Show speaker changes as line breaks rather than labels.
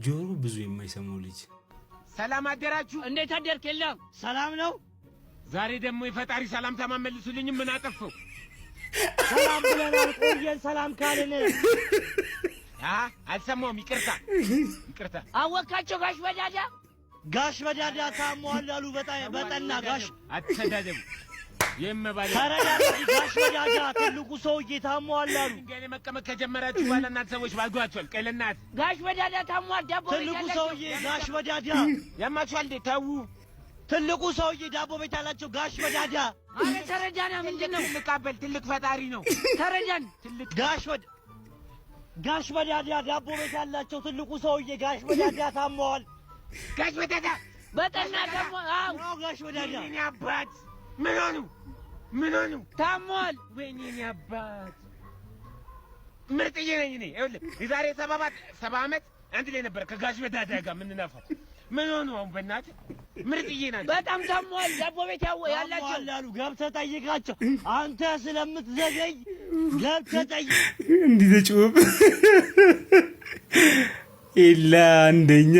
ጆሮ ብዙ የማይሰማው ልጅ
ሰላም አደራችሁ
እንዴት አደርክ የለም
ሰላም ነው ዛሬ ደግሞ የፈጣሪ ሰላም ተማመልሱልኝ ምን አጠፋው
ሰላም ብለናል ቆየን ሰላም ካልን
አልሰማውም ይቅርታ
አወካቸው ጋሽ በዳዳ ታሟል አሉ በጠና ጋሽ
አትሰዳደቡ የመባለ
ጋሽ በዳዳ ትልቁ ሰውዬ ታሟል አሉ
ገኔ መቀመጥ ከጀመራችሁ በኋላ እናንተ ሰዎች ባልጓቸዋል ቀለናት
ጋሽ በዳዳ ታሟል ዳቦ
ትልቁ ሰውዬ ጋሽ በዳዳ ያማችኋል እንዴ ታው
ትልቁ ሰውዬ ዳቦ ቤት ያላቸው ጋሽ በዳዳ አረ ተረዳና ምንድነው
ልቀበል ትልቅ ፈጣሪ ነው
ተረዳን
ትልቅ
ጋሽ በዳዳ ዳቦ ቤት ያላቸው ትልቁ ሰውዬ ጋሽ በዳዳ ታሟል
ጋሽ በዳዳ
በጠና ታሟል አው
ጋሽ በዳዳ የኔ አባት ምን ሆኑ
ታሟል
ወይኔ የኔ አባት ምርጥዬ ነኝ እኔ ይኸውልህ የዛሬ 7 ዓመት አንድ ላይ ነበር ከጋሽ በዳዳ ጋር የምንነፋው ምን ሆኑ አሁን በእናትህ ምርጥዬ ናቸው
በጣም ታሟል ዳቦ ቤት ያላቸው
ያሉ ገብተህ ጠይቃቸው አንተ ስለምትዘገይ ገብተህ ጠይቅ
እንዲህ ተጭውብ ኢላ አንደኛ